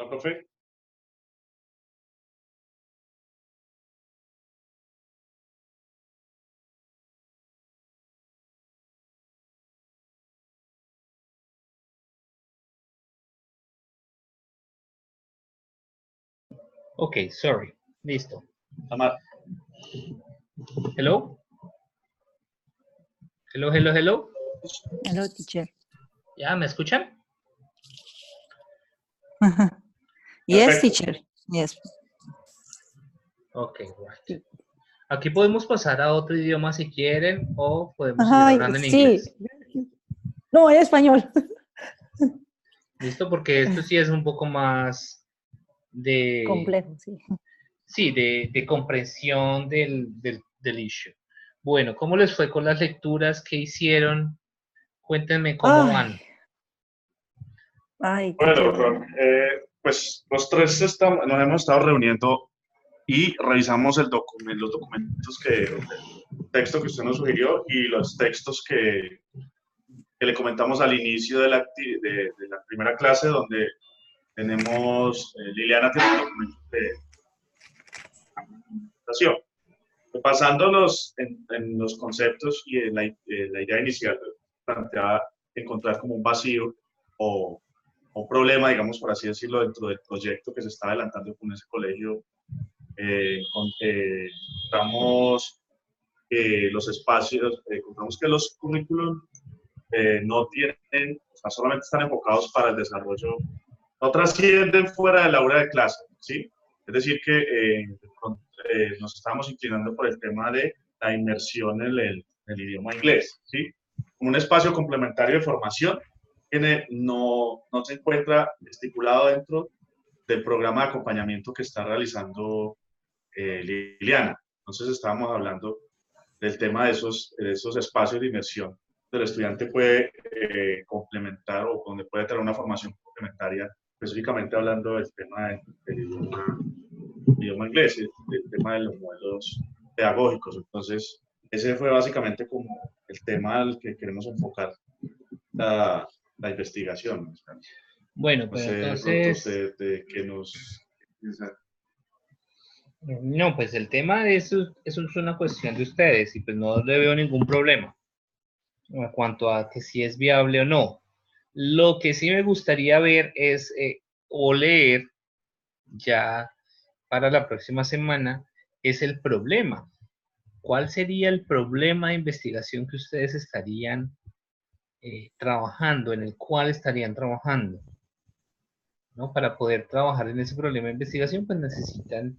¿No, profe? Ok, sorry. Listo. Amar. Hello. Hello, hello, hello. Hello, teacher. ¿Ya me escuchan? Yes, Perfecto. teacher. Yes. Ok, right. Aquí podemos pasar a otro idioma si quieren o podemos seguir Ay, hablando en sí. inglés. No, en español. ¿Listo? Porque esto sí es un poco más de... Complejo, sí. Sí, de comprensión del issue. Bueno, ¿cómo les fue con las lecturas que hicieron? Cuéntenme cómo van. Ay, Bueno, teacher. doctor, pues los tres nos hemos estado reuniendo y revisamos los documentos el texto que usted nos sugirió y los textos que le comentamos al inicio de la primera clase, donde tenemos, Liliana tiene un documento de presentación. Basándonos en los conceptos y en la idea inicial, planteaba encontrar como un vacío o un problema, digamos, por así decirlo, dentro del proyecto que se está adelantando con ese colegio. Encontramos los espacios, encontramos que los currículum no tienen, o sea, solamente están enfocados para el desarrollo, no trascienden fuera del aula de clase, ¿sí? Es decir, que nos estamos inclinando por el tema de la inmersión en el idioma inglés, ¿sí? Como un espacio complementario de formación que no se encuentra estipulado dentro del programa de acompañamiento que está realizando Liliana. Entonces estábamos hablando del tema de esos espacios de inmersión donde el estudiante puede complementar o donde puede tener una formación complementaria, específicamente hablando del tema del idioma inglés, del tema de los modelos pedagógicos. Entonces, ese fue básicamente como el tema al que queremos enfocar la investigación, ¿no? Bueno, No pues sé, de pronto entonces... usted de que nos... No, pues el tema de eso es una cuestión de ustedes y pues no le veo ningún problema en cuanto a que si es viable o no. Lo que sí me gustaría ver es o leer ya para la próxima semana es el problema. ¿Cuál sería el problema de investigación que ustedes estarían trabajando, en el cual estarían trabajando? ¿No? Para poder trabajar en ese problema de investigación, pues necesitan,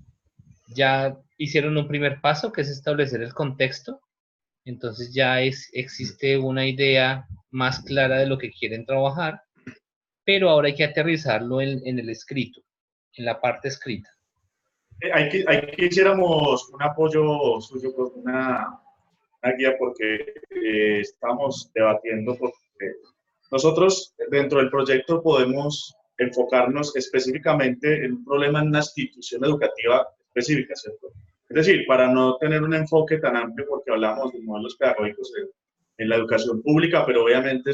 ya hicieron un primer paso, que es establecer el contexto. Entonces ya existe una idea más clara de lo que quieren trabajar, pero ahora hay que aterrizarlo en el escrito, en la parte escrita. Ahí quisiéramos un apoyo suyo, con una guía, porque estamos debatiendo, porque nosotros dentro del proyecto podemos enfocarnos específicamente en un problema en una institución educativa específica, ¿cierto? Es decir, para no tener un enfoque tan amplio, porque hablamos de modelos pedagógicos en la educación pública, pero obviamente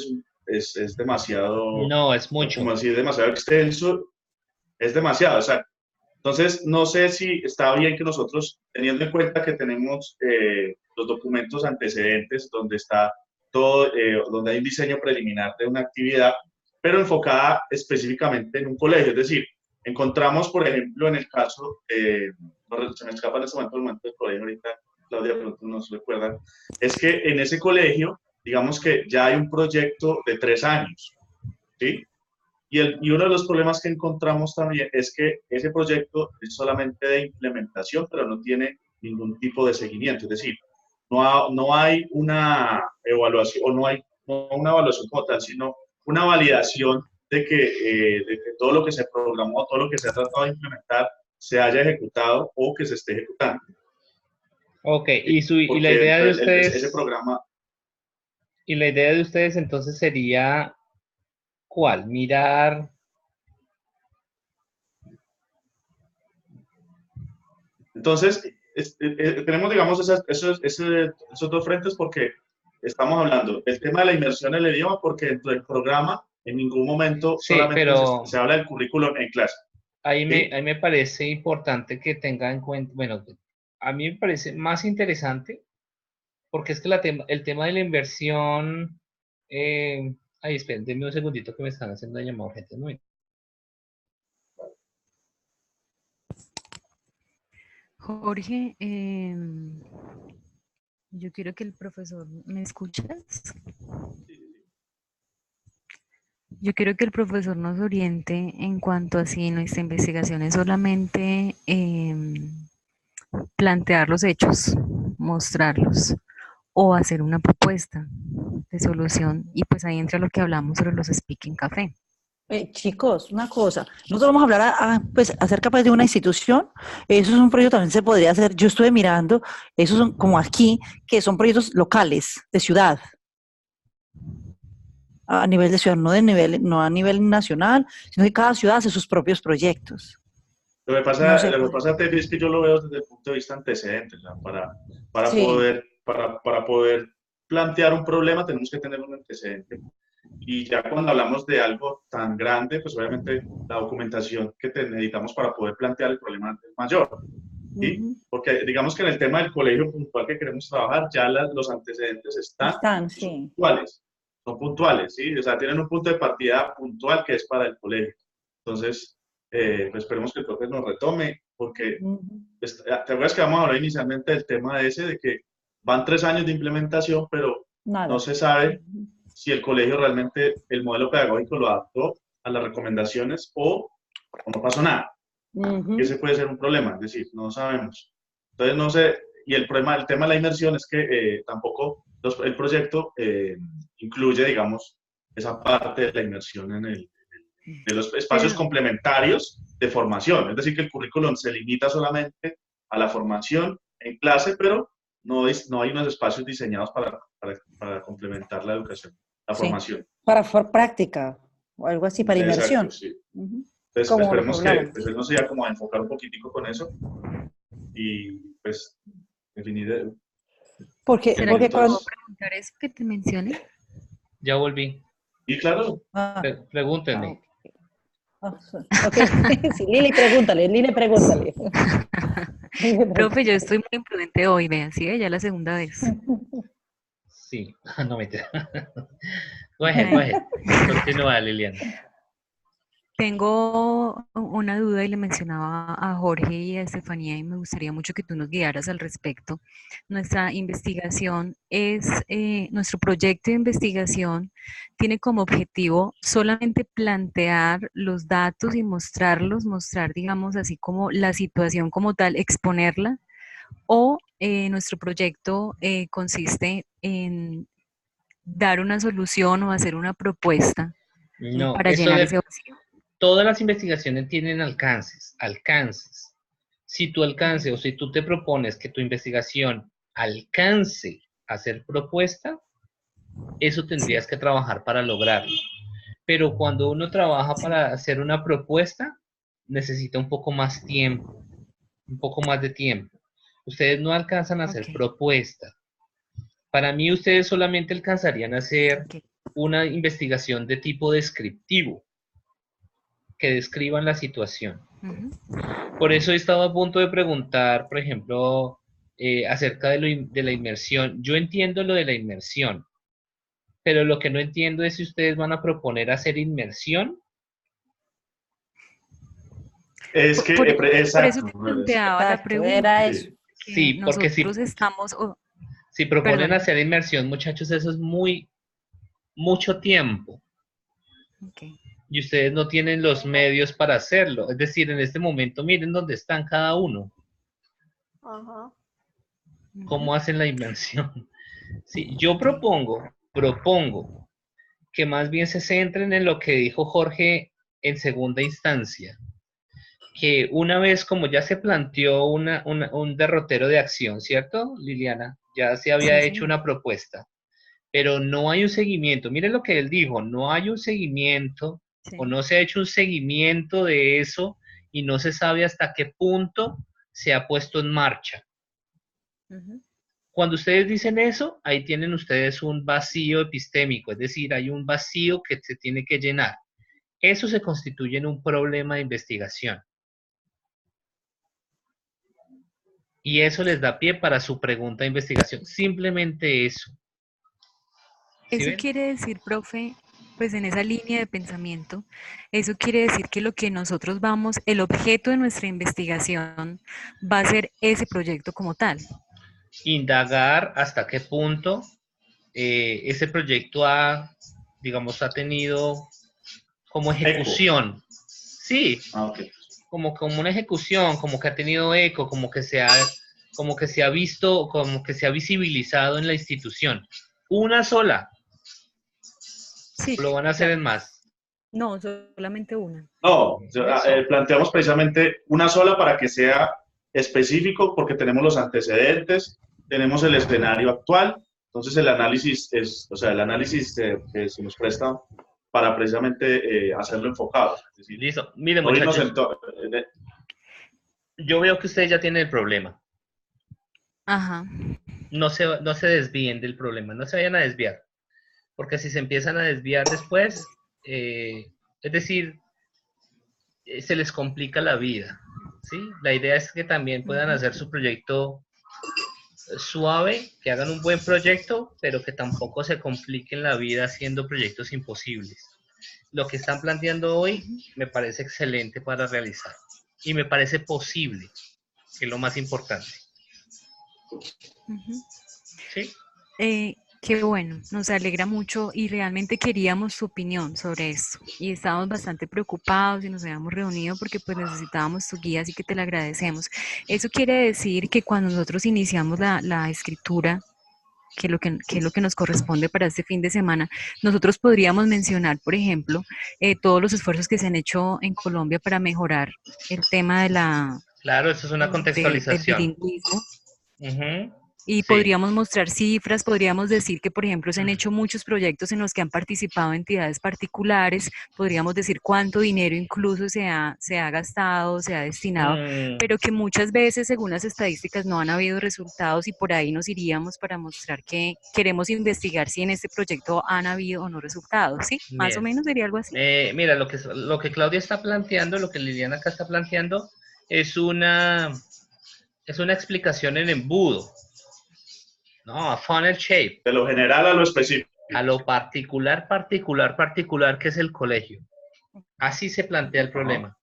es demasiado, No, es mucho. como decir, demasiado extenso, es demasiado, o sea, entonces, no sé si está bien que nosotros, teniendo en cuenta que tenemos los documentos antecedentes donde está todo, donde hay un diseño preliminar de una actividad, pero enfocada específicamente en un colegio. Es decir, encontramos, por ejemplo, en el caso, se me escapa en este momento el momento del colegio, ahorita Claudia de pronto nos recuerda, es que en ese colegio, digamos que ya hay un proyecto de 3 años, ¿sí? Y uno de los problemas que encontramos también es que ese proyecto es solamente de implementación, pero no tiene ningún tipo de seguimiento. Es decir, no hay una evaluación, o no una evaluación como tal, sino una validación de que todo lo que se programó, todo lo que se ha tratado de implementar, se haya ejecutado o que se esté ejecutando. Ok, y la Porque idea de ustedes... ese programa... Y la idea de ustedes entonces sería... ¿Cuál? Mirar... Entonces, tenemos, digamos, esos dos frentes, porque estamos hablando del tema de la inmersión en el idioma, porque dentro del programa en ningún momento Sí, solamente pero... se habla del currículum en clase. ahí me parece importante que tenga en cuenta, bueno, a mí me parece más interesante porque es que el tema de la inversión, ay, esperen, denme un segundito que me están haciendo una llamada urgente, ¿no? Jorge, yo quiero que el profesor, ¿me escuchas? Yo quiero que el profesor nos oriente en cuanto a si nuestra investigación es solamente plantear los hechos, mostrarlos, o hacer una propuesta de solución. Y pues ahí entra lo que hablamos sobre los Speaking Café. Chicos, una cosa, nosotros vamos a hablar pues, acerca pues, de una institución, eso es un proyecto también se podría hacer, yo estuve mirando, esos son como aquí, que son proyectos locales, de ciudad, a nivel de ciudad, no a nivel nacional, sino que cada ciudad hace sus propios proyectos. Lo que No pasa, sé, lo que pasa, Tefi, es que yo lo veo desde el punto de vista antecedente. O sea, sí, para poder plantear un problema tenemos que tener un antecedente. Y ya cuando hablamos de algo tan grande, pues obviamente la documentación que necesitamos para poder plantear el problema es mayor. ¿Sí? Porque digamos que en el tema del colegio puntual que queremos trabajar, ya los antecedentes están, son sí, puntuales. Son puntuales, ¿sí? O sea, tienen un punto de partida puntual que es para el colegio. Entonces, pues esperemos que el profe nos retome, porque pues, te acuerdas que vamos a hablar inicialmente del tema ese, de que van 3 años de implementación, pero no nada. se sabe si el colegio realmente, el modelo pedagógico lo adaptó a las recomendaciones o no pasó nada. Ese puede ser un problema, es decir, no sabemos. Entonces, no sé, y el tema de la inmersión es que tampoco el proyecto incluye, digamos, esa parte de la inmersión de los espacios Pero, complementarios de formación. Es decir, que el currículum se limita solamente a la formación en clase, pero no hay unos espacios diseñados para complementar la educación, la Sí, formación. para práctica o algo así, para Exacto, inmersión. sí. Ujú. Entonces, Como lo que esperemos que hablábamos. pues, él nos siga como a enfocar un poquitico con eso y pues definir Porque, ¿será que porque te puedo puntos. preguntar eso que te mencioné? Ya volví. Y claro, Pregúntenme. ok, sí, Lili, pregúntale, Lili, pregúntale. Lili, Profe, yo pregúntale. estoy muy imprudente hoy, vean, sí, ya la segunda vez. Sí, no me Go ahead, go ahead. Continúa, Liliana. Tengo una duda y le mencionaba a Jorge y a Estefanía y me gustaría mucho que tú nos guiaras al respecto. Nuestra investigación nuestro proyecto de investigación tiene como objetivo solamente plantear los datos y mostrar, digamos, así como la situación como tal, exponerla, o nuestro proyecto consiste en dar una solución o hacer una propuesta No, para llenar ese vacío. todas las investigaciones tienen alcances. Si tu alcance o si tú te propones que tu investigación alcance a ser propuesta, eso tendrías que trabajar para lograrlo. Pero cuando uno trabaja para hacer una propuesta, necesita un poco más tiempo, un poco más de tiempo. Ustedes no alcanzan a hacer Ok, propuestas. Para mí, ustedes solamente alcanzarían a hacer ok. una investigación de tipo descriptivo, que describan la situación. Ujú. Por eso he estado a punto de preguntar, por ejemplo, acerca de la inmersión. Yo entiendo lo de la inmersión, pero lo que no entiendo es si ustedes van a proponer hacer inmersión. es Por, que, por- por eso exacto, te planteaba la Exacto, era pregunta, eso. sí. que Sí, porque nosotros estamos, si proponen perdón, hacer inmersión, muchachos, eso es mucho tiempo. okay. Y ustedes no tienen los medios para hacerlo. Es decir, en este momento, miren dónde están cada uno, Ujú. cómo hacen la inmersión. Sí, yo Okay. propongo que más bien se centren en lo que dijo Jorge en segunda instancia, que una vez como ya se planteó un derrotero de acción, ¿cierto, Liliana? Ya se había Sí, hecho señor. una propuesta, pero no hay un seguimiento. Miren lo que él dijo, no hay un seguimiento o Sí. no se ha hecho un seguimiento de eso y no se sabe hasta qué punto se ha puesto en marcha. Ujú. Cuando ustedes dicen eso, ahí tienen ustedes un vacío epistémico, es decir, hay un vacío que se tiene que llenar. Eso se constituye en un problema de investigación. Y eso les da pie para su pregunta de investigación. Simplemente eso. ¿Sí Eso ven? quiere decir, profe, pues en esa línea de pensamiento, eso quiere decir que lo que nosotros vamos, el objeto de nuestra investigación va a ser ese proyecto como tal. Indagar hasta qué punto ese proyecto digamos, ha tenido como ejecución. Sí, Ok. como una ejecución, como que ha tenido eco, como que se ha visto, como que se ha visibilizado en la institución. Una sola, Sí, lo van a hacer claro. en más. No, solamente una. No, Eso. planteamos precisamente una sola para que sea específico, porque tenemos los antecedentes, tenemos el escenario actual, entonces el análisis se nos presta para precisamente hacerlo enfocado. Es decir, Listo. Miren, no irnos muchachos, yo veo que ustedes ya tienen el problema. Ajá. No se desvíen del problema, no se vayan a desviar. Porque si se empiezan a desviar después, es decir, se les complica la vida, ¿sí? La idea es que también puedan hacer su proyecto suave, que hagan un buen proyecto, pero que tampoco se compliquen la vida haciendo proyectos imposibles. Lo que están planteando hoy me parece excelente para realizar y me parece posible, que es lo más importante. ¿Sí? Qué bueno, nos alegra mucho y realmente queríamos su opinión sobre esto y estábamos bastante preocupados y nos habíamos reunido porque pues necesitábamos tu guía, así que te la agradecemos. Eso quiere decir que cuando nosotros iniciamos la escritura, que es lo que nos corresponde para este fin de semana, nosotros podríamos mencionar, por ejemplo, todos los esfuerzos que se han hecho en Colombia para mejorar el tema Claro, eso es una del contextualización. bilingüismo. Uh-huh. Y Sí. podríamos mostrar cifras, podríamos decir que, por ejemplo, se han hecho muchos proyectos en los que han participado entidades particulares, podríamos decir cuánto dinero incluso se ha gastado, se ha destinado, pero que muchas veces, según las estadísticas, no han habido resultados y por ahí nos iríamos para mostrar que queremos investigar si en este proyecto han habido o no resultados, ¿sí? Más o Bien. menos sería algo así. Mira, lo que Claudia está planteando, lo que Liliana acá está planteando, es una explicación en embudo. No, a funnel shape. de lo general a lo específico. A lo particular, que es el colegio. Así se plantea el problema.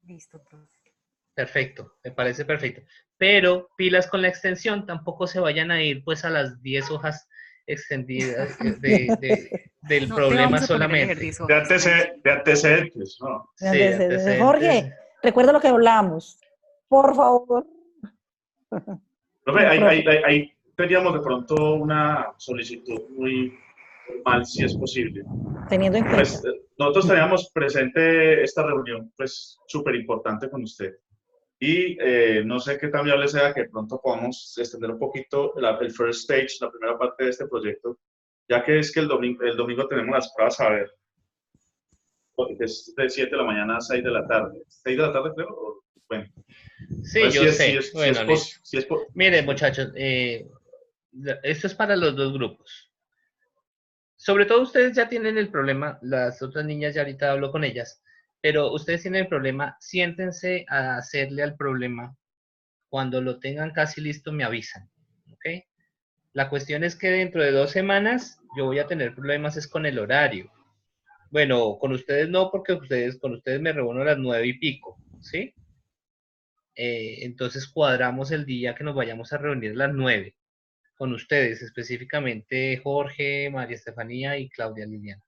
Listo, profe. Perfecto, me parece perfecto. Pero pilas con la extensión, tampoco se vayan a ir pues a las 10 hojas extendidas del No te problema vamos a poner a leer solamente. 10 hojas, De antecedentes, ¿no? Sí, de Entonces, antecedentes. Jorge, recuerda lo que hablamos. Por favor. Profe, ahí teníamos de pronto una solicitud muy formal, si es posible. Teniendo en cuenta. Pues nosotros teníamos presente esta reunión, pues súper importante con usted. Y no sé qué tan viable sea que de pronto podamos extender un poquito el first stage, la primera parte de este proyecto, ya que es que el domingo tenemos las pruebas a ver. Es de 7 de la mañana a 6 de la tarde. 6 de la tarde, creo. Bueno. Sí, Pues yo sé. Bueno, miren, muchachos, esto es para los dos grupos. Sobre todo ustedes ya tienen el problema, las otras niñas ya ahorita hablo con ellas, pero ustedes tienen el problema, siéntense a hacerle al problema. Cuando lo tengan casi listo me avisan, ¿ok? La cuestión es que dentro de 2 semanas yo voy a tener problemas es con el horario. Bueno, con ustedes no, porque con ustedes me reúno a las 9:00, ¿sí? Entonces cuadramos el día que nos vayamos a reunir a las 9:00 con ustedes, específicamente Jorge, María Estefanía y Claudia Liliana.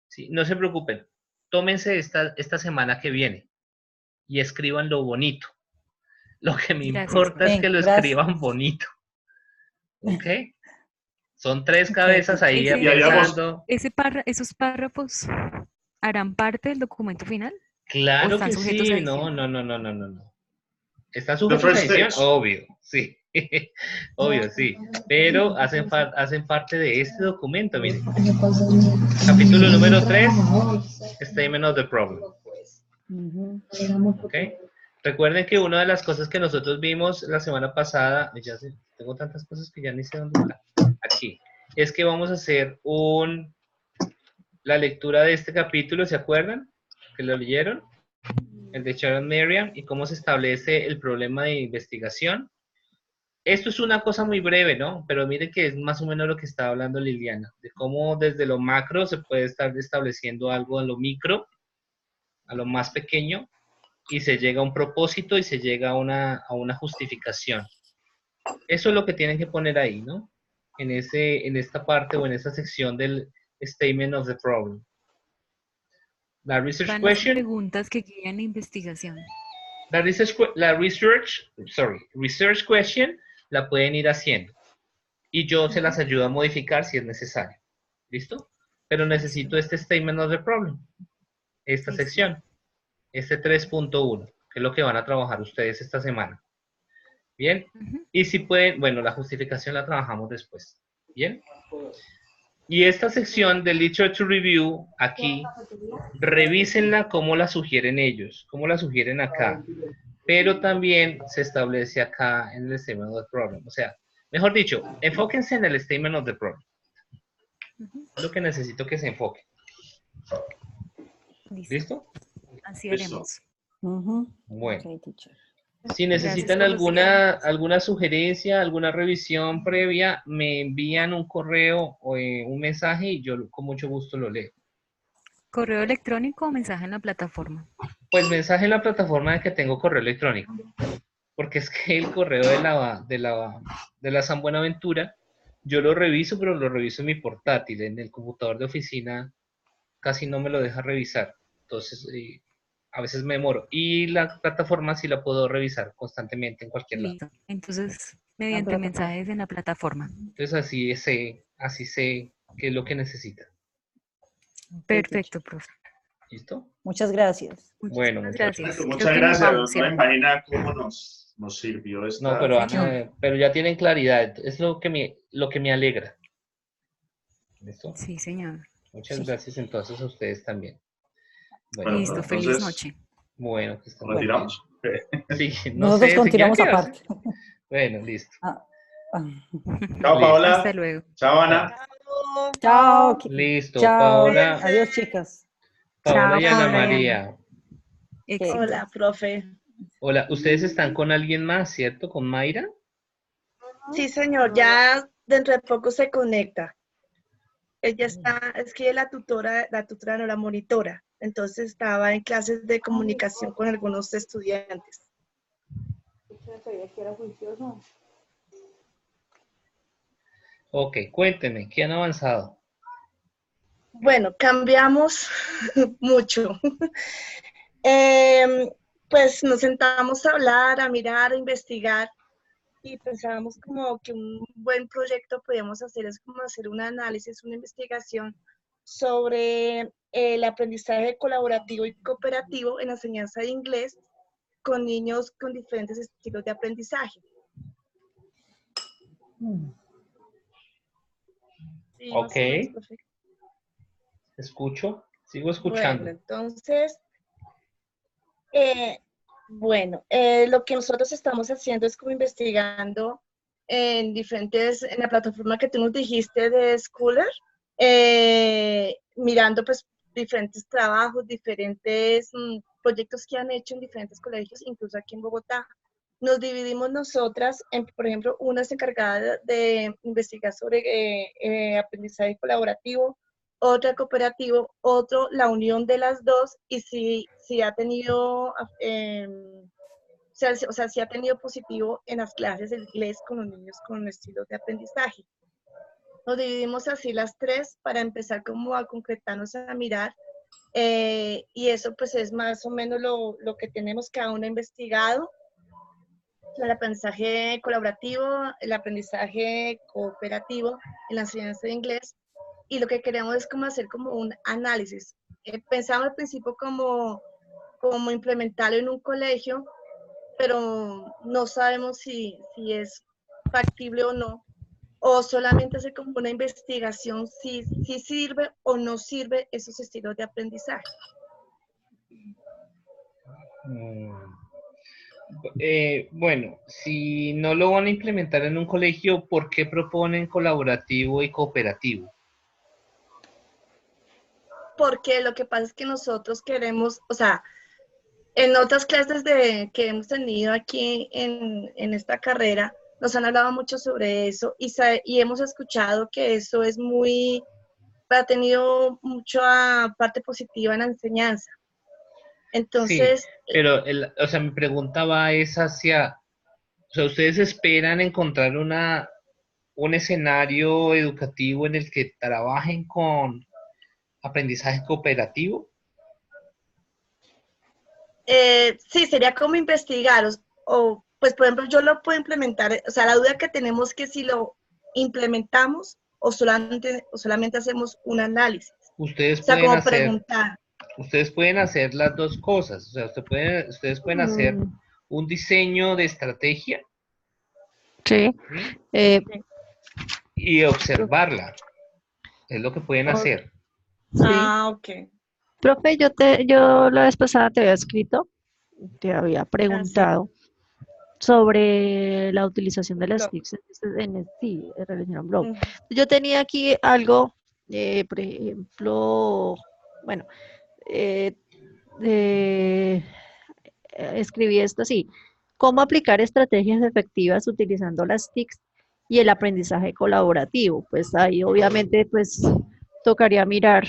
¿Sí? No se preocupen, tómense esta semana que viene y escriban lo bonito. Lo que me Gracias, importa es que lo Gracias. escriban bonito. ¿Ok? Son 3 Ok. cabezas ahí pensando. ¿Esos párrafos harán parte del documento final? ¿O Claro están que sujetos a sí, no. edición? ¿Están The sujetos a first edición? stage. Obvio, sí. Obvio, sí. Pero hacen parte de este documento, miren. Capítulo número 3, Statement of the Problem. ¿Ok? Recuerden que una de las cosas que nosotros vimos la semana pasada, tengo tantas cosas que ya ni sé dónde está, aquí, es que vamos a hacer la lectura de este capítulo, ¿se acuerdan? ¿Que lo leyeron? el de Sharon Merriam, y cómo se establece el problema de investigación. Esto es una cosa muy breve, ¿no? Pero mire que es más o menos lo que estaba hablando Liliana, de cómo desde lo macro se puede estar estableciendo algo en lo micro, a lo más pequeño, y se llega a un propósito y se llega a una justificación. Eso es lo que tienen que poner ahí, ¿no? En esta parte o en esta sección del Statement of the Problem. La research Van las question, preguntas que guían la investigación. research question la pueden ir haciendo. Y yo se las ayudo a modificar si es necesario. ¿Listo? Pero necesito este Statement of the Problem. Esta Listo. sección. Este 3.1, que es lo que van a trabajar ustedes esta semana. ¿Bien? Ujú. Y si pueden, bueno, la justificación la trabajamos después. ¿Bien? Y esta sección de Literature Review, aquí, revísenla como la sugieren ellos, como la sugieren acá. Pero también se establece acá en el Statement of the Problem. O sea, mejor dicho, enfóquense en el Statement of the Problem. Ujú. Es lo que necesito que se enfoque. Listo. ¿Listo? Así Listo. haremos. Ujú. Bueno. Ok, teacher. Si necesitan por los tiempos. alguna sugerencia, alguna revisión previa, me envían un correo o un mensaje y yo con mucho gusto lo leo. ¿Correo electrónico o mensaje en la plataforma? Pues mensaje en la plataforma de que tengo correo electrónico, porque es que el correo de la San Buenaventura, yo lo reviso, pero lo reviso en mi portátil, en el computador de oficina casi no me lo deja revisar, entonces a veces me demoro. Y la plataforma sí la puedo revisar constantemente en cualquier lado. Listo. Entonces, mediante mensajes en la plataforma. Entonces así sé qué es lo que necesita. Perfecto, profe. ¿Listo? Muchas gracias. Bueno, Muchísimas muchachos. gracias. Muchas Creo que nos gracias. vamos, No me ¿cierto? imagina cómo nos sirvió No, esta. pero, Señor. pero ya tienen claridad. Es lo que me alegra. ¿Listo? Sí, señor. Muchas Sí. gracias entonces a ustedes también. Bueno, Bueno, Listo. Feliz entonces, noche. bueno, que estén ¿nos muy bien. retiramos? Sí, no Nosotros sé, si quieren continuamos quedarse. aparte. Bueno, listo. Ah, ah. Chao, Listo. Paola. Hasta luego. Chao, Ana. Chao. Listo, Chao. Paola, Adiós, chicas. Paola y Ana Paola y Ana. María. Éxito. Hola, profe. Hola, ustedes están con alguien más, ¿cierto? ¿Con Mayra? Sí, señor, ya dentro de poco se conecta. Ella está, es que la tutora no, la monitora. Entonces estaba en clases de comunicación con algunos estudiantes. Ok, cuéntenme, ¿qué han avanzado? Bueno, cambiamos mucho. Pues nos sentamos a hablar, a mirar, a investigar y pensábamos como que un buen proyecto podíamos hacer es como hacer un análisis, una investigación sobre el aprendizaje colaborativo y cooperativo en la enseñanza de inglés con niños con diferentes estilos de aprendizaje. Sí, Ok. más o menos, profe. Escucho, sigo escuchando. Bueno, entonces, lo que nosotros estamos haciendo es como investigando en la plataforma que tú nos dijiste de Schooler, mirando pues diferentes trabajos, diferentes proyectos que han hecho en diferentes colegios, incluso aquí en Bogotá. Nos dividimos nosotras, por ejemplo, una es encargada de investigar sobre aprendizaje colaborativo, otra cooperativo, otro la unión de las dos, y si ha tenido, si ha tenido positivo en las clases de inglés con los niños con estilos de aprendizaje. Nos dividimos así las tres para empezar como a concretarnos, a mirar, y eso pues es más o menos lo que tenemos cada uno investigado. El aprendizaje colaborativo, el aprendizaje cooperativo en la enseñanza de inglés, y lo que queremos es como hacer como un análisis. Pensamos al principio como implementarlo en un colegio, pero no sabemos si es factible o no, o solamente hacer como una investigación si sirve o no sirve esos estilos de aprendizaje. Bueno, si no lo van a implementar en un colegio, ¿por qué proponen colaborativo y cooperativo? Porque lo que pasa es que nosotros queremos, o sea, En otras clases que hemos tenido aquí en esta carrera, nos han hablado mucho sobre eso y hemos escuchado que eso es ha tenido mucha parte positiva en la enseñanza. Sí, Entonces, pero o sea, mi pregunta va es hacia, o sea, ¿ustedes esperan encontrar un escenario educativo en el que trabajen con aprendizaje cooperativo? sí, sería como investigar, pues por ejemplo, yo lo puedo implementar, o sea, la duda que tenemos es que si lo implementamos o solamente hacemos un análisis, Ustedes o sea, pueden como hacer, preguntar. ustedes pueden hacer las dos cosas, o sea, ustedes pueden hacer Mm, un diseño de estrategia, sí. ¿sí? Eh, Y observarla, es lo que pueden o- hacer. sí. Ah, ok. Profe, yo la vez pasada te había escrito, te había Ah, sí. preguntado sobre la utilización de El las blog. TICs sí, en relación a un blog. Ujú. Yo tenía aquí algo, por ejemplo, bueno, eh, eh, escribí esto así: ¿cómo aplicar estrategias efectivas utilizando las TICs y el aprendizaje colaborativo? Pues ahí obviamente pues tocaría mirar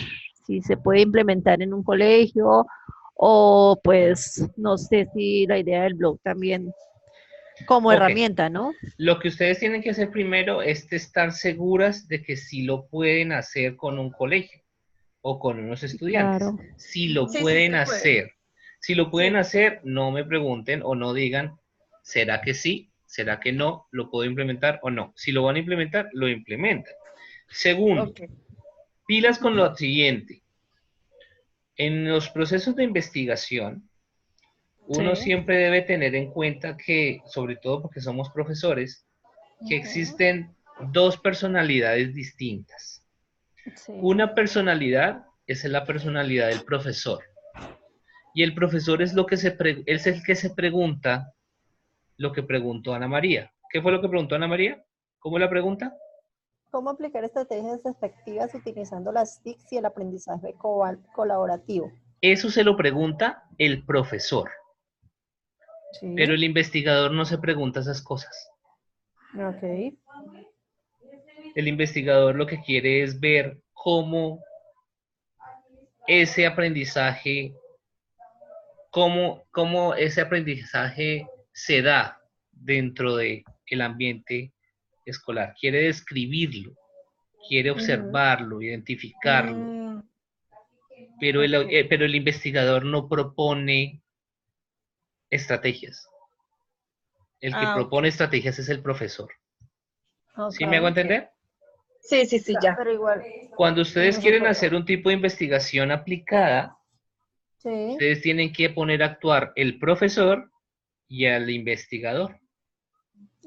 si se puede implementar en un colegio o pues no sé si la idea del blog también como Ok, herramienta, ¿no? lo que ustedes tienen que hacer primero es estar seguras de que sí lo pueden hacer con un colegio o con unos estudiantes. Claro. Si lo Sí, sí pueden se puede. hacer. Si lo pueden Sí. hacer, no me pregunten o no digan, ¿será que sí? ¿Será que no? ¿Lo puedo implementar o no? Si lo van a implementar, lo implementan. Segundo, Ok. pilas con Ujú. lo siguiente. En los procesos de investigación, uno Sí. siempre debe tener en cuenta que, sobre todo porque somos profesores, que Ujú. existen dos personalidades distintas. Sí. Una personalidad es la personalidad del profesor. Y el profesor es, es el que se pregunta lo que preguntó Ana María. ¿Qué fue lo que preguntó Ana María? ¿Cómo la pregunta? ¿Cómo aplicar estrategias efectivas utilizando las TICs y el aprendizaje colaborativo? Eso se lo pregunta el profesor, pero Sí, el investigador no se pregunta esas cosas. ok. El investigador lo que quiere es ver cómo ese aprendizaje, cómo ese aprendizaje se da dentro del ambiente escolar. Quiere describirlo, quiere Ujú. observarlo, identificarlo, Mm, pero ok. pero el investigador no propone estrategias. El que Ah, ok. propone estrategias es el profesor. Ok. ¿Sí me hago Ok. entender? Sí, sí, sí, ya. Pero igual, Cuando ustedes quieren nosotros, hacer un tipo de investigación aplicada, sí, ustedes tienen que poner a actuar el profesor y al investigador,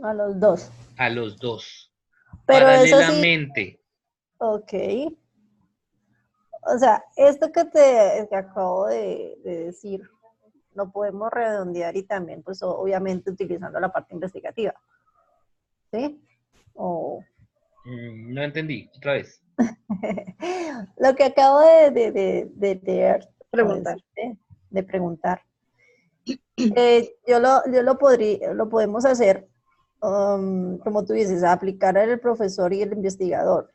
a los dos. a los dos, Pero eso sí, paralelamente. ok. O sea, esto que acabo de decir, lo podemos redondear y también, pues obviamente utilizando la parte investigativa, ¿sí? O No entendí, otra vez. lo que acabo de leer o Preguntar. decirte, de preguntar, yo lo podemos hacer, como tú dices, aplicar al profesor y el investigador.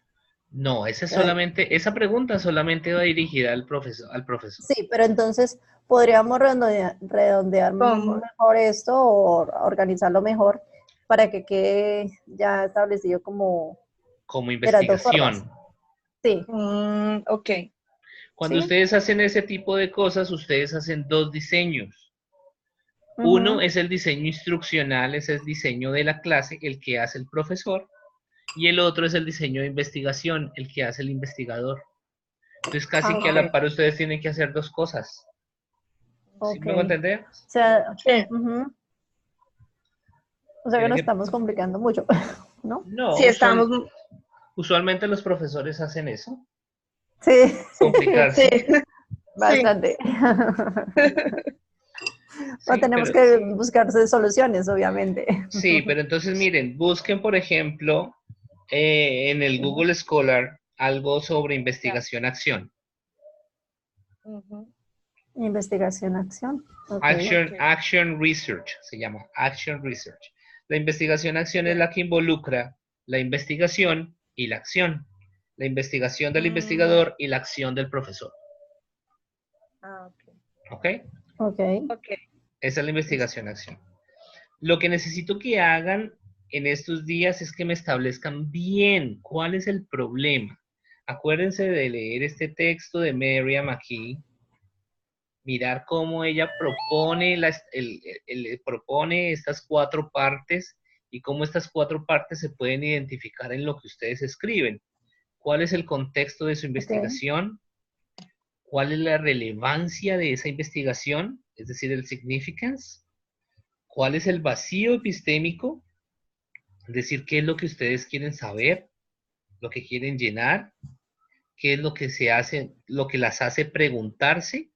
No, esa es Eh, solamente, esa pregunta solamente va dirigida al profesor, al profesor. Sí, pero entonces podríamos redondear ¿Cómo? mejor esto o organizarlo mejor para que quede ya establecido como Como de las dos formas. investigación. Sí, Ok. Cuando sí. ustedes hacen ese tipo de cosas, ustedes hacen dos diseños. Uno Ujú. es el diseño instruccional, es el diseño de la clase, el que hace el profesor, y el otro es el diseño de investigación, el que hace el investigador. Entonces, casi Ah, que a ok, la par ustedes tienen que hacer dos cosas. ¿Sí ok. me hago entender? O sea, Sí. ujú. O sea que Tienen nos que... estamos complicando mucho, ¿no? No, Sí, estamos. usualmente los profesores hacen eso, Sí, Sí, complicarse. sí. bastante. O Sí, tenemos pero que buscarse soluciones, obviamente. sí, pero entonces miren, busquen por ejemplo en el Sí, Google Scholar algo sobre Ya. investigación-acción. Ujú. Investigación, acción. Ok. Action Research, se llama Action Research. La investigación-acción es la que involucra la investigación y la acción. La investigación del investigador y la acción del profesor. ¿Ok? Ok. Esa es la investigación-acción. Lo que necesito que hagan en estos días es que me establezcan bien cuál es el problema. Acuérdense de leer este texto de Miriam aquí, mirar cómo ella propone, propone estas 4 partes y cómo estas 4 partes se pueden identificar en lo que ustedes escriben. ¿Cuál es el contexto de su investigación? ¿Cuál es la relevancia de esa investigación? Es decir, el significance. ¿Cuál es el vacío epistémico? Es decir, ¿qué es lo que ustedes quieren saber? ¿Lo que quieren llenar? ¿Qué es lo que se hace, lo que las hace preguntarse?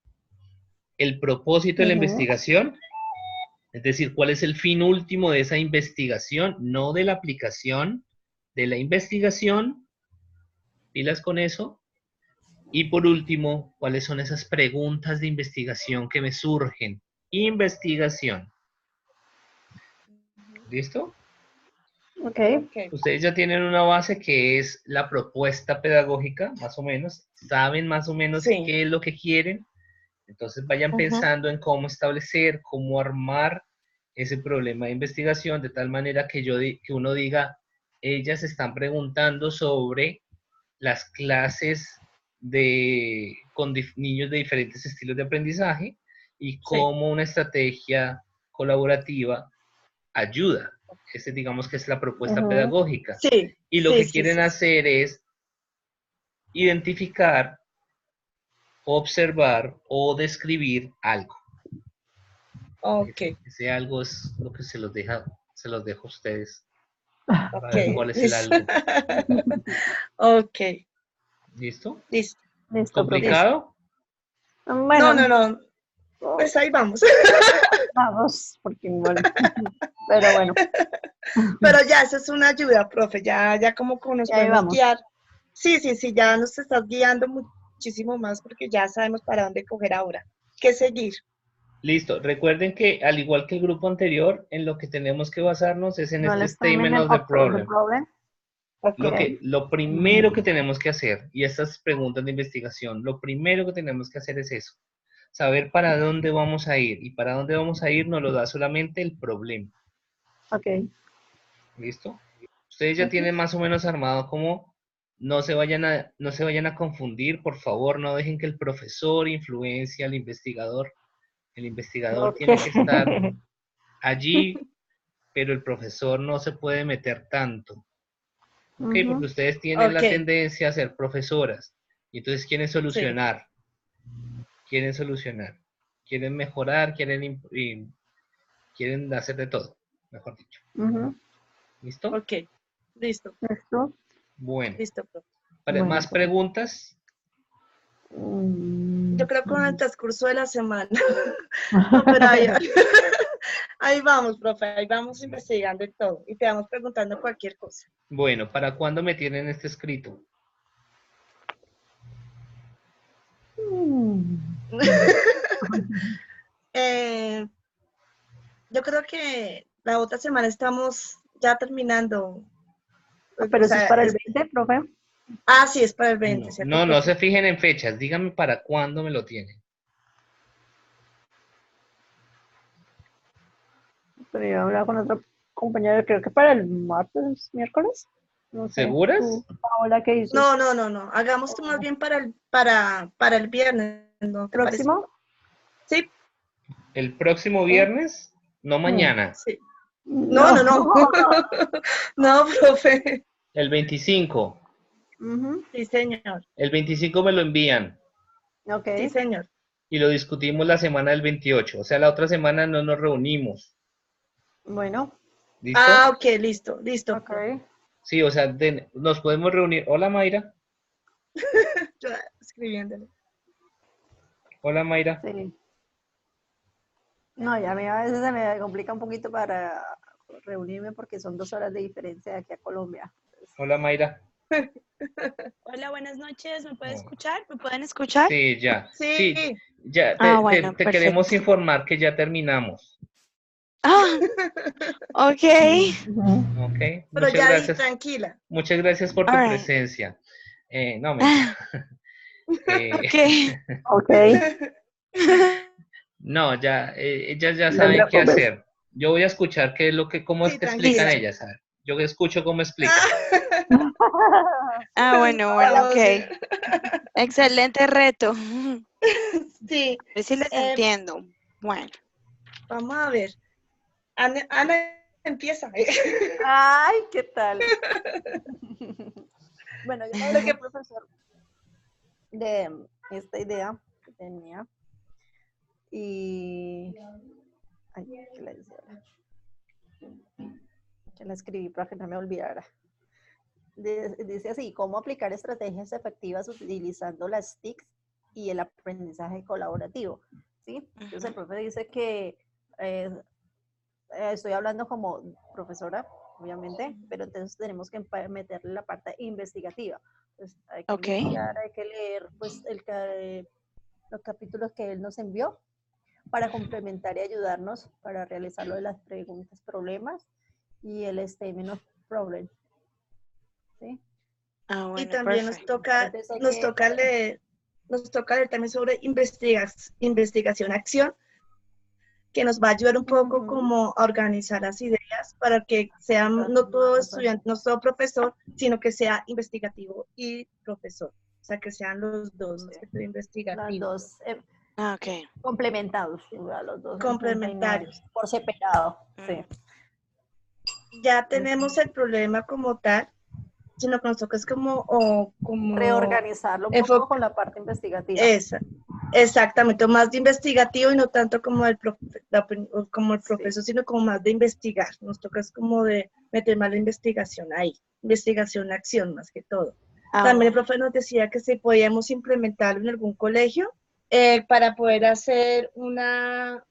El propósito de la investigación, es decir, cuál es el fin último de esa investigación, no de la aplicación, de la investigación, pilas con eso. Y por último, cuáles son esas preguntas de investigación que me surgen. Investigación. ¿Listo? Ok. Ustedes ya tienen una base que es la propuesta pedagógica, más o menos. Saben más o menos qué es lo que quieren. Entonces vayan pensando en cómo establecer, cómo armar ese problema de investigación de tal manera que uno diga, ellas están preguntando sobre las clases con niños de diferentes estilos de aprendizaje y cómo una estrategia colaborativa ayuda. Digamos que es la propuesta pedagógica. Y lo que quieren hacer es identificar, observar o describir algo. Ese algo es lo que se los dejo a ustedes. Para ver cuál es el algo. ¿Listo? Listo. ¿Complicado? Bueno, No. Pues ahí vamos. Vamos, porque igual. Pero bueno. Pero ya, eso es una ayuda, profe. Ya como nos podemos guiar. Sí, ya nos estás guiando muchísimo más porque ya sabemos para dónde coger ahora. ¿Qué seguir? Listo. Recuerden que, al igual que el grupo anterior, en lo que tenemos que basarnos es en este statement of the problem. Lo primero que tenemos que hacer, y estas preguntas de investigación, lo primero que tenemos que hacer es eso. Saber para dónde vamos a ir. Y para dónde vamos a ir nos lo da solamente el problema. Ok. ¿Listo? Ustedes ya tienen más o menos armado cómo no se vayan a confundir, por favor, no dejen que el profesor influencie al investigador. El investigador tiene que estar allí, pero el profesor no se puede meter tanto. ¿Ok? Porque ustedes tienen la tendencia a ser profesoras. Y entonces quieren solucionar. Quieren mejorar, quieren hacer de todo, mejor dicho. ¿Listo? Ok, listo. Bueno. Listo, profe. ¿Más preguntas? Yo creo que con el transcurso de la semana. No, pero ahí vamos, profe, ahí vamos investigando todo y te vamos preguntando cualquier cosa. Bueno, ¿para cuándo me tienen este escrito? Yo creo que la otra semana estamos ya terminando. Pero eso es para el 20, profe. Ah, sí, es para el 20, ¿cierto? No se fijen en fechas, díganme para cuándo me lo tienen. Pero yo hablaba con otro compañero, creo que para el martes, miércoles. No sé. ¿Seguras? Paola, ¿qué dices? No. Hagamos más bien para el viernes. ¿No te ¿Próximo? Parece? Sí. ¿El próximo viernes? No mañana. Sí. No. No, profe. El 25. Sí, señor. El 25 me lo envían. Ok. Sí, señor. Y lo discutimos la semana del 28. O sea, la otra semana no nos reunimos. Bueno. ¿Listo? Ah, ok, listo. Ok. Sí, o sea, nos podemos reunir. Hola, Mayra. Yo escribiéndole. Hola, Mayra. Sí. No, ya a veces se me complica un poquito para reunirme porque son 2 horas de diferencia de aquí a Colombia. Hola, Mayra. Hola, buenas noches. ¿Me pueden Oh. escuchar? ¿Me pueden escuchar? Sí, ya. Sí, Sí. ya. Bueno, Te queremos perfecto. informar que ya terminamos. Ah, ok. Ujú. ¿Ok? Pero Muchas ya di gracias. tranquila. Muchas gracias por tu All right. presencia. No, mentira. Ok. Ok, No, ya, ellas ya no te saben qué preocupes. hacer. Yo voy a escuchar qué es lo que, cómo es Sí, que explican tranquila. ellas. A ver, yo escucho cómo explican. Bueno, ok. Sí. Excelente reto. Sí. A ver si les entiendo. Bueno. Vamos a ver. Ana empieza. Ay, ¿qué tal? Bueno, yo le dije, profesor, de esta idea que tenía y... Ay, ¿qué le decía ahora? Que la escribí para que no me olvidara. Dice así, ¿cómo aplicar estrategias efectivas utilizando las TICs y el aprendizaje colaborativo? ¿Sí? Entonces el profe dice que estoy hablando como profesora, obviamente, pero entonces tenemos que meterle la parte investigativa. Pues hay que Ok. investigar, hay que leer pues, los capítulos que él nos envió para complementar y ayudarnos para realizar lo de las preguntas, problemas y el statement of problem. ¿Sí? Y Bueno, también perfecto. nos toca leer también sobre investigación-acción, que nos va a ayudar un poco como a organizar las ideas para que sean no todo estudiante, no solo profesor, sino que sea investigativo y profesor. O sea, que sean los dos, más que todo Los investigativo. dos Ok. complementados, los dos Complementarios. por separado. Sí. Ya tenemos el problema como tal, sino que nos toca es como Reorganizarlo un poco con la parte investigativa. Exactamente, más de investigativo y no tanto como el profesor, sino como más de investigar. Nos toca es como de meter más la investigación ahí, investigación-acción más que todo. También el profe nos decía que si podíamos implementarlo en algún colegio para poder hacer una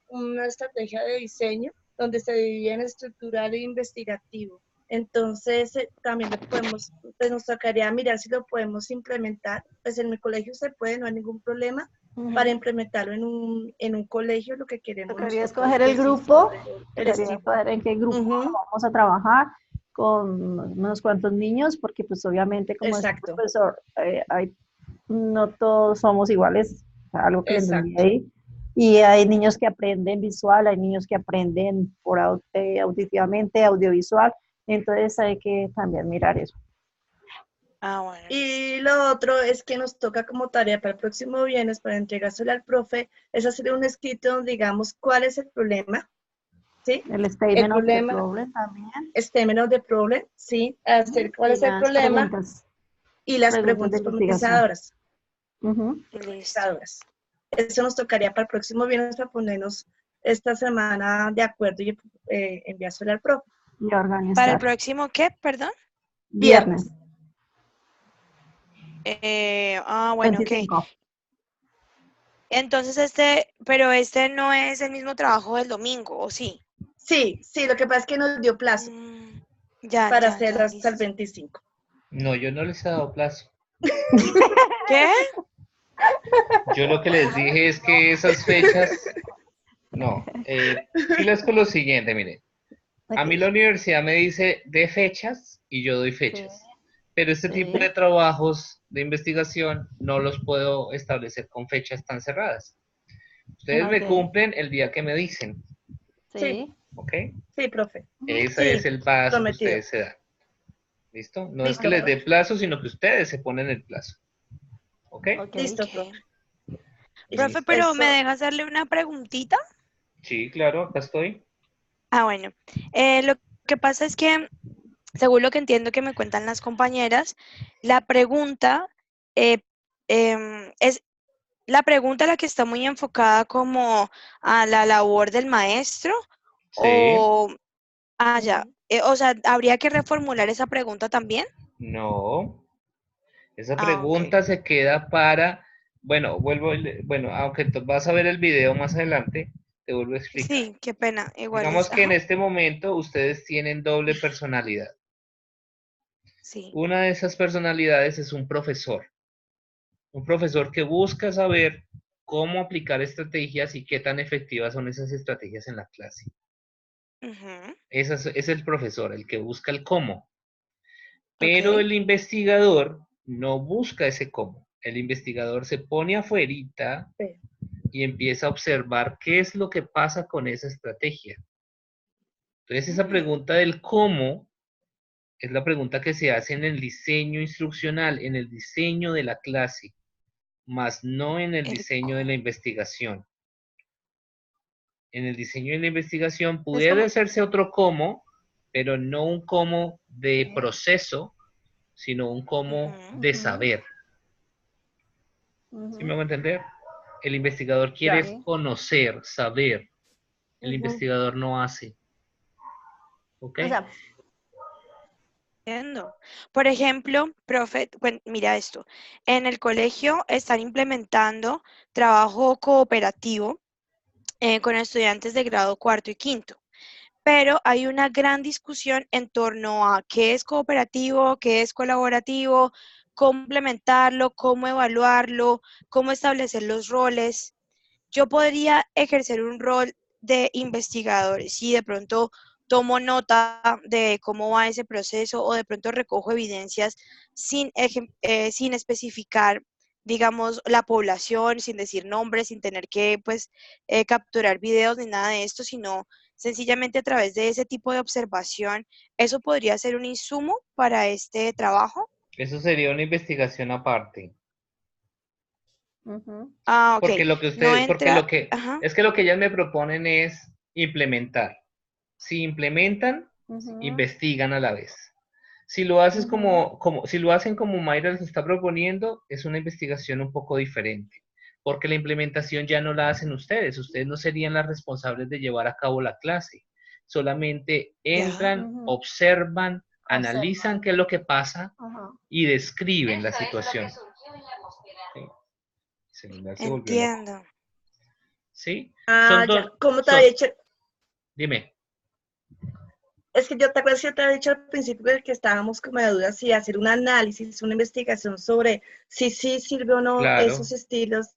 estrategia de diseño donde se divide en estructural e investigativo. Entonces, también pues nos tocaría mirar si lo podemos implementar. Pues en mi colegio se puede, no hay ningún problema para implementarlo en un colegio. Lo que queremos Tocaría nosotros escoger el grupo, tocaría escoger en qué grupo vamos a trabajar con unos cuantos niños, porque pues obviamente como es profesor, no todos somos iguales, algo que le entendí ahí. Y hay niños que aprenden visual, hay niños que aprenden por auditivamente, audiovisual, entonces hay que también mirar eso. Bueno. Y lo otro es que nos toca como tarea para el próximo viernes, para entregárselo al profe, es hacer un escrito donde digamos cuál es el problema, ¿sí? El statement of the problem también. Statement of the problem, sí, hacer cuál es el problema y las preguntas problematizadoras. Eso nos tocaría para el próximo viernes para ponernos esta semana de acuerdo y enviárselo al profe. Y organizar. ¿Para el próximo qué, perdón? Viernes. Bueno, 25. ok. Entonces pero este no es el mismo trabajo del domingo, ¿o sí? Sí, lo que pasa es que nos dio plazo para hacerlo hasta el 25. No, yo no les he dado plazo. ¿Qué? Yo lo que les dije es que esas fechas, no, pilas con lo siguiente, miren. A mí la universidad me dice de fechas y yo doy fechas, pero este tipo de trabajos de investigación no los puedo establecer con fechas tan cerradas. Ustedes me cumplen el día que me dicen. Sí. ¿Ok? Sí, profe. Ese es el paso prometido. que ustedes se dan. ¿Listo? No es que les dé plazo, sino que ustedes se ponen el plazo. ¿Ok? Listo, profe. Profe, pero ¿me deja hacerle una preguntita? Sí, claro, acá estoy. Bueno. Lo que pasa es que, según lo que entiendo que me cuentan las compañeras, la pregunta es la pregunta la que está muy enfocada como a la labor del maestro o o sea, ¿habría que reformular esa pregunta también? No. Esa pregunta se queda para, bueno, aunque vas a ver el video más adelante, te vuelvo a explicar. Sí, qué pena. Igual Digamos que en este momento ustedes tienen doble personalidad. Sí. Una de esas personalidades es un profesor que busca saber cómo aplicar estrategias y qué tan efectivas son esas estrategias en la clase. Ese es el profesor, el que busca el cómo. Pero el investigador no busca ese cómo. El investigador se pone afuerita y empieza a observar qué es lo que pasa con esa estrategia. Entonces, esa pregunta del cómo es la pregunta que se hace en el diseño instruccional, en el diseño de la clase, más no en el diseño de la investigación. En el diseño de la investigación pudiera hacerse otro cómo, pero no un cómo de proceso, sino un cómo de saber. ¿Sí me hago entender? El investigador quiere conocer, saber. El investigador no hace. ¿Ok? O sea, Entiendo. Por ejemplo, profe, bueno, mira esto. En el colegio están implementando trabajo cooperativo con estudiantes de grado cuarto y quinto. Pero hay una gran discusión en torno a qué es cooperativo, qué es colaborativo, cómo implementarlo, cómo evaluarlo, cómo establecer los roles. Yo podría ejercer un rol de investigador si de pronto tomo nota de cómo va ese proceso o de pronto recojo evidencias sin especificar, digamos, la población, sin decir nombres, sin tener que, pues, capturar videos ni nada de esto, sino sencillamente a través de ese tipo de observación. ¿Eso podría ser un insumo para este trabajo? Eso sería una investigación aparte. Ah, ok. Porque lo que No ustedes, porque entra... lo que, Ajá. es que lo que ellas me proponen es implementar. Si implementan, investigan a la vez. Si lo haces si lo hacen como Mayra les está proponiendo, es una investigación un poco diferente. Porque la implementación ya no la hacen ustedes. Ustedes no serían las responsables de llevar a cabo la clase. Solamente entran, observan, analizan qué es lo que pasa y describen la situación. Sí. Entiendo. ¿Sí? Ah, ya. ¿Cómo te había dicho? Dime. Es que yo te acuerdo que te había dicho al principio que estábamos como de dudas si hacer un análisis, una investigación sobre si sí sirve o no esos estilos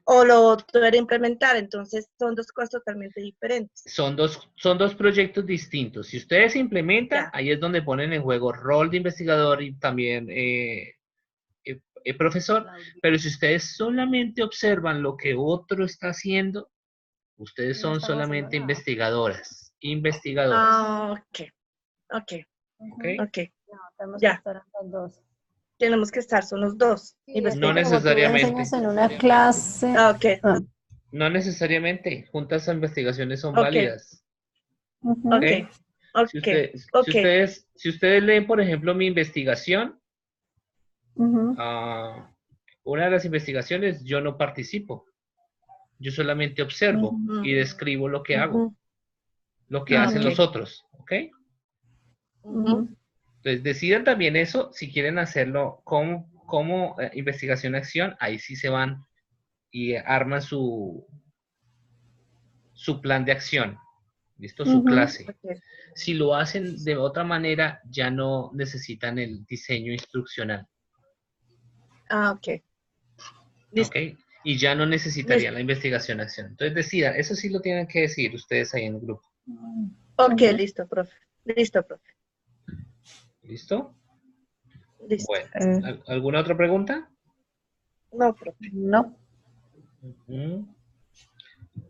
o lo otro era implementar. Entonces son dos cosas totalmente diferentes. Son dos proyectos distintos. Si ustedes implementan, ahí es donde ponen en juego rol de investigador y también profesor. Pero si ustedes solamente observan lo que otro está haciendo, ustedes son solamente investigadoras. Investigadoras. Ah, ok. Ya. Tenemos que estar, son los dos. No necesariamente. En una clase. No necesariamente. Juntas a investigaciones son válidas. Si ustedes leen, por ejemplo, mi investigación, una de las investigaciones yo no participo. Yo solamente observo y describo lo que hago, lo que hacen los otros. ¿Ok? Entonces, decidan también eso, si quieren hacerlo como investigación-acción, ahí sí se van y arman su plan de acción, ¿listo? Su clase. Si lo hacen de otra manera, ya no necesitan el diseño instruccional. Ah, ok. Listo. ¿Ok? Y ya no necesitarían la investigación-acción. Entonces, decidan, eso sí lo tienen que decir ustedes ahí en el grupo. Ok, listo, profe. Listo, profe. ¿Listo? Listo. Bueno, ¿alguna otra pregunta? No, profe. No.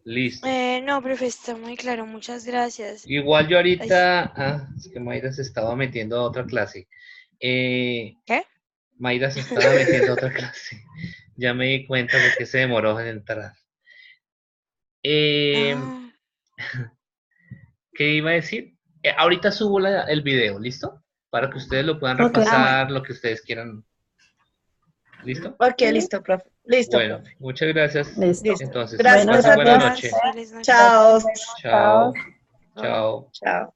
Listo. No, profe, está muy claro. Muchas gracias. Igual yo ahorita... es que Mayra se estaba metiendo a otra clase. ¿Qué? Mayra se estaba metiendo a otra clase. Ya me di cuenta porque se demoró en entrar. ¿Qué iba a decir? Ahorita subo el video, ¿listo? Para que ustedes lo puedan repasar, lo que ustedes quieran. ¿Listo? Ok, listo, profe. Listo, bueno, profe. Muchas gracias. Listo. Entonces, gracias pasen buena noche. Chao. Chao. Chao. Chao.